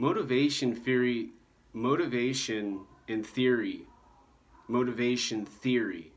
Motivation theory, motivation and theory, motivation theory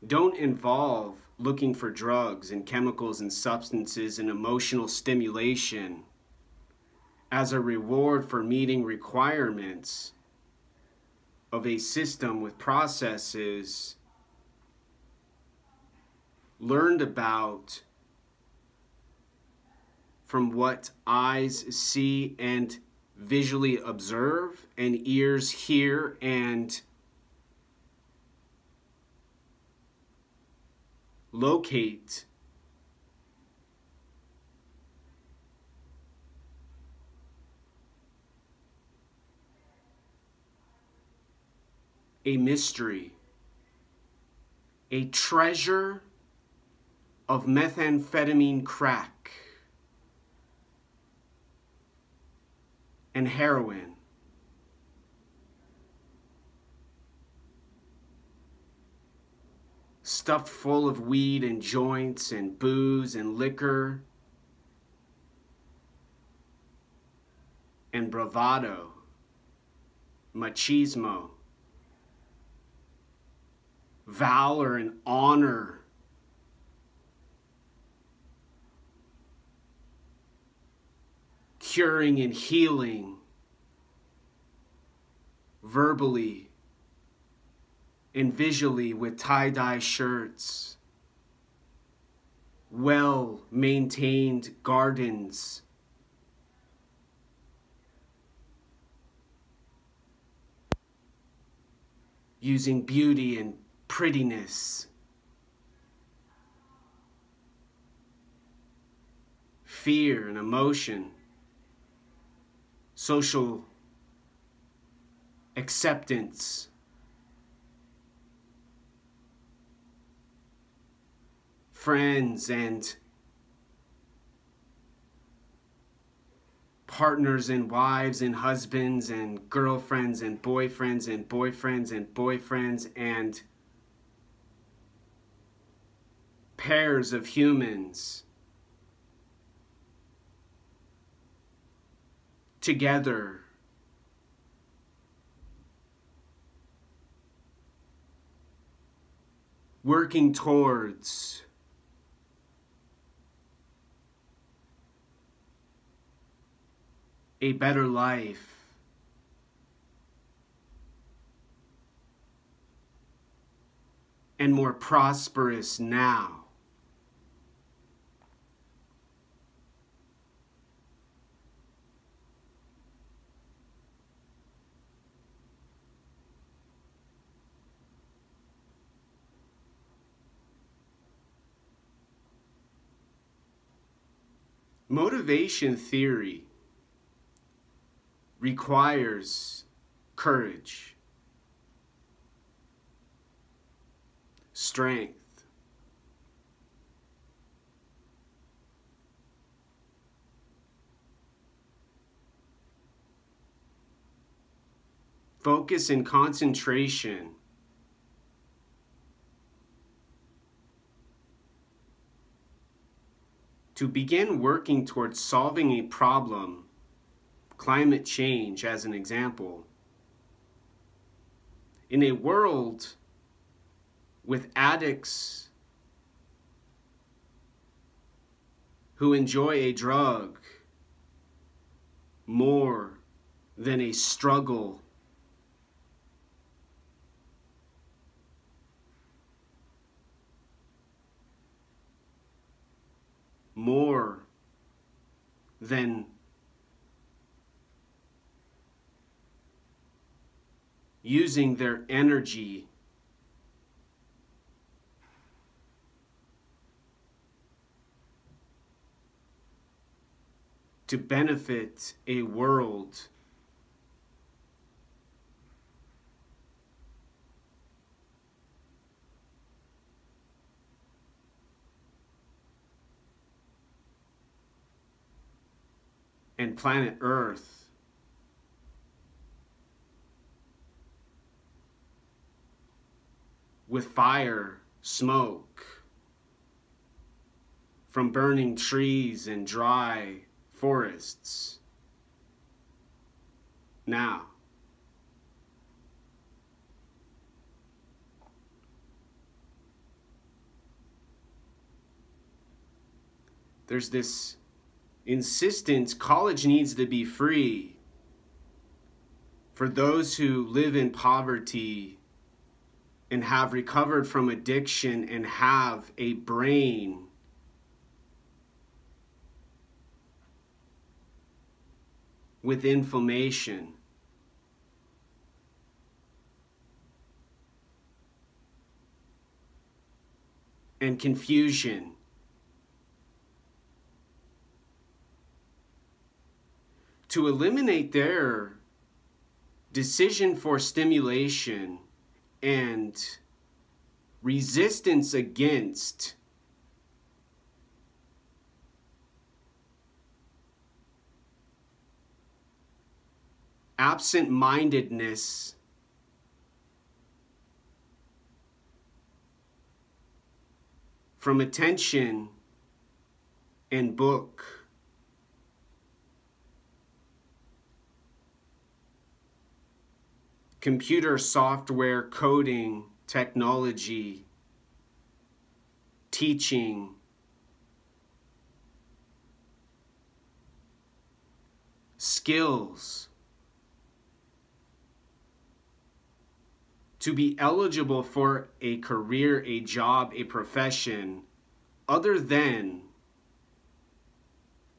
don't involve looking for drugs and chemicals and substances and emotional stimulation as a reward for meeting requirements of a system with processes learned about from what eyes see and visually observe and ears hear and locate. A mystery, a treasure of methamphetamine crack and heroin. Stuffed full of weed and joints and booze and liquor and bravado, machismo, valor and honor, curing and healing, verbally and visually with tie-dye shirts, well-maintained gardens, using beauty and prettiness, fear and emotion, social acceptance, friends and partners and wives and husbands and girlfriends and boyfriends and boyfriends and boyfriends and pairs of humans together, working towards a better life, and more prosperous now. Motivation theory requires courage, strength, focus and concentration, to begin working towards solving a problem, climate change as an example, in a world with addicts who enjoy a drug more than a struggle, more than using their energy to benefit a world and planet Earth with fire, smoke from burning trees and dry forests, now. There's this insistence college needs to be free for those who live in poverty and have recovered from addiction and have a brain with inflammation. And confusion. To eliminate their decision for stimulation and resistance against absent-mindedness from attention and book. Computer software, coding, technology, teaching, skills. To be eligible for a career, a job, a profession, other than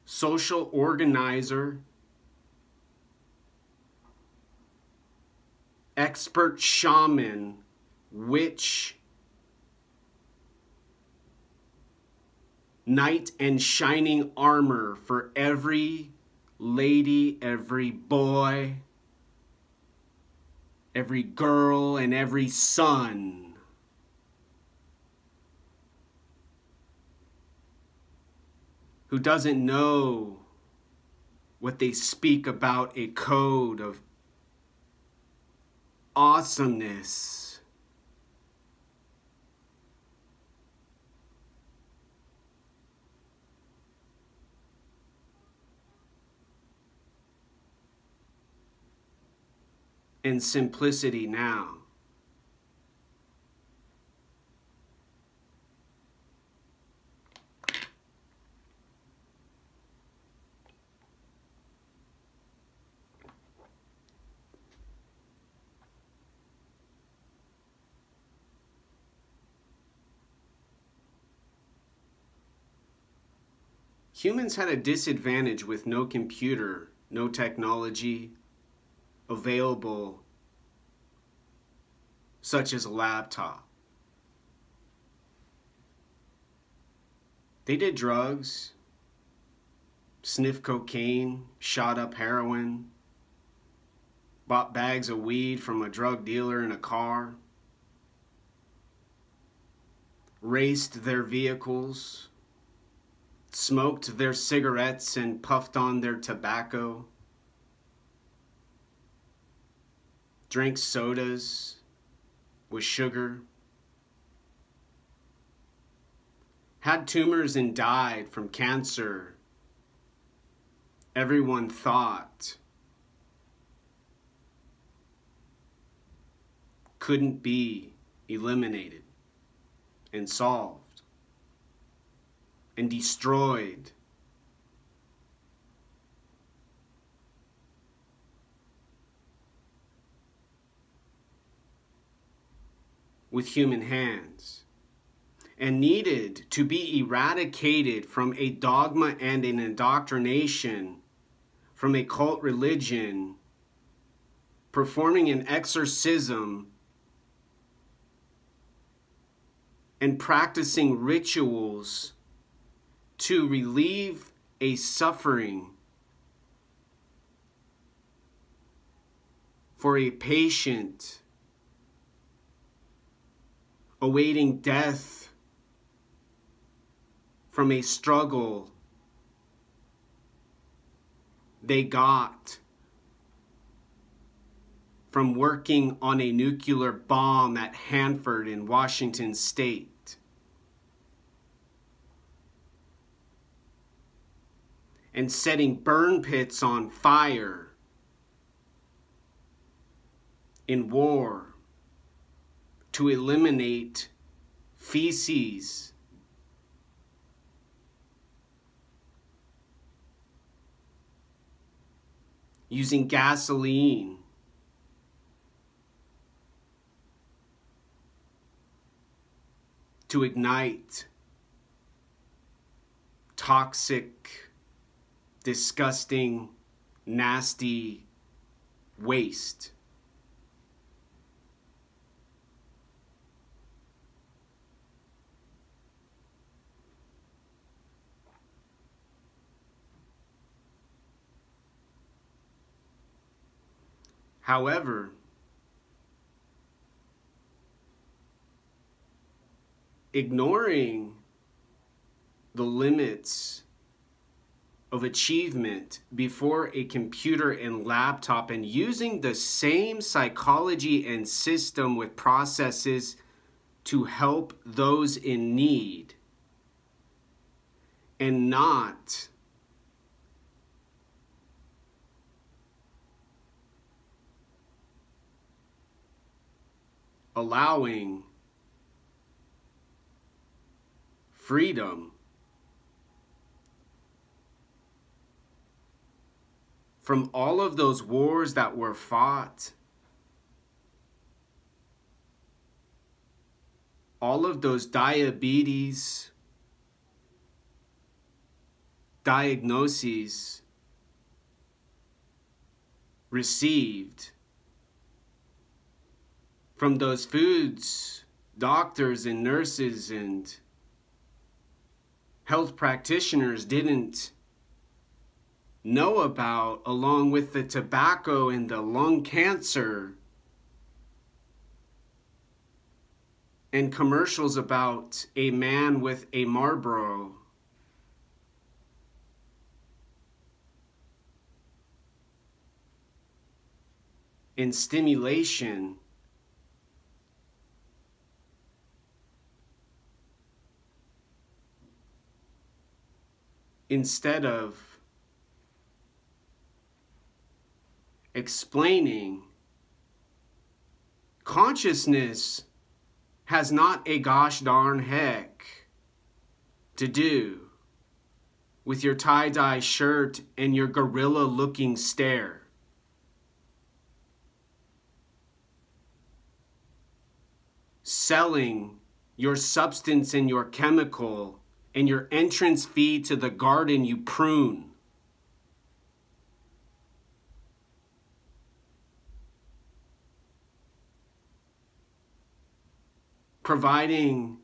social organizer, expert shaman, witch, knight in shining armor for every lady, every boy, every girl, and every son. Who doesn't know what they speak about, a code of awesomeness. And simplicity now. Humans had a disadvantage with no computer, no technology available, such as a laptop. They did drugs, sniffed cocaine, shot up heroin, bought bags of weed from a drug dealer in a car, raced their vehicles, smoked their cigarettes and puffed on their tobacco, drank sodas with sugar, had tumors and died from cancer everyone thought couldn't be eliminated and solved and destroyed. With human hands, and needed to be eradicated from a dogma and an indoctrination from a cult religion, performing an exorcism and practicing rituals to relieve a suffering for a patient awaiting death from a struggle they got from working on a nuclear bomb at Hanford in Washington State. And setting burn pits on fire in war to eliminate feces, using gasoline, to ignite toxic, disgusting, nasty waste. However, ignoring the limits of achievement before a computer and laptop and using the same psychology and system with processes to help those in need and not allowing freedom from all of those wars that were fought, all of those diabetes diagnoses received from those foods, doctors and nurses and health practitioners didn't know about, along with the tobacco and the lung cancer and commercials about a man with a Marlboro. And stimulation instead of explaining consciousness has not a gosh darn heck to do with your tie-dye shirt and your gorilla looking stare. Selling your substance and your chemical and your entrance fee to the garden you prune. Providing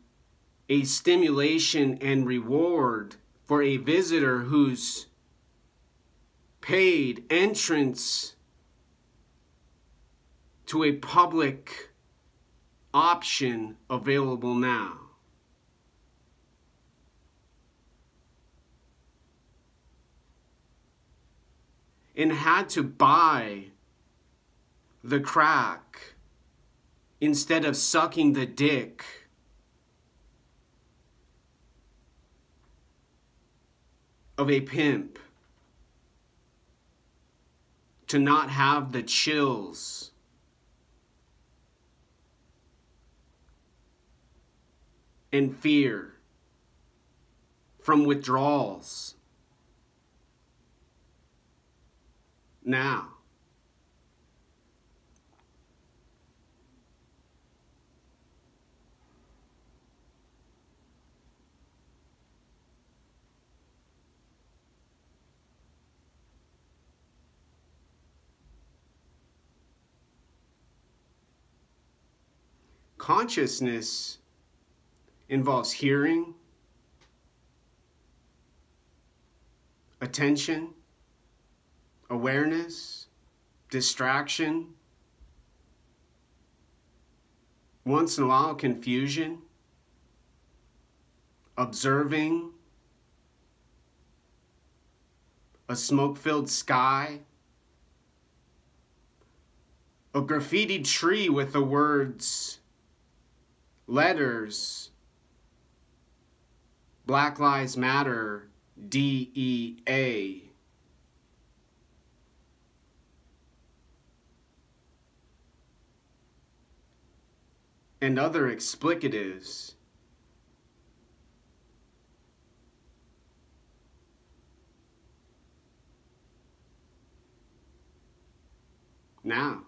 a stimulation and reward for a visitor who's paid entrance to a public option available now. And had to buy the crack instead of sucking the dick of a pimp to not have the chills and fear from withdrawals. Now, consciousness involves hearing, attention, awareness, distraction, once in a while confusion, observing a smoke-filled sky, a graffitied tree with the words, letters, Black Lives Matter, DEA. and other explicatives. Now,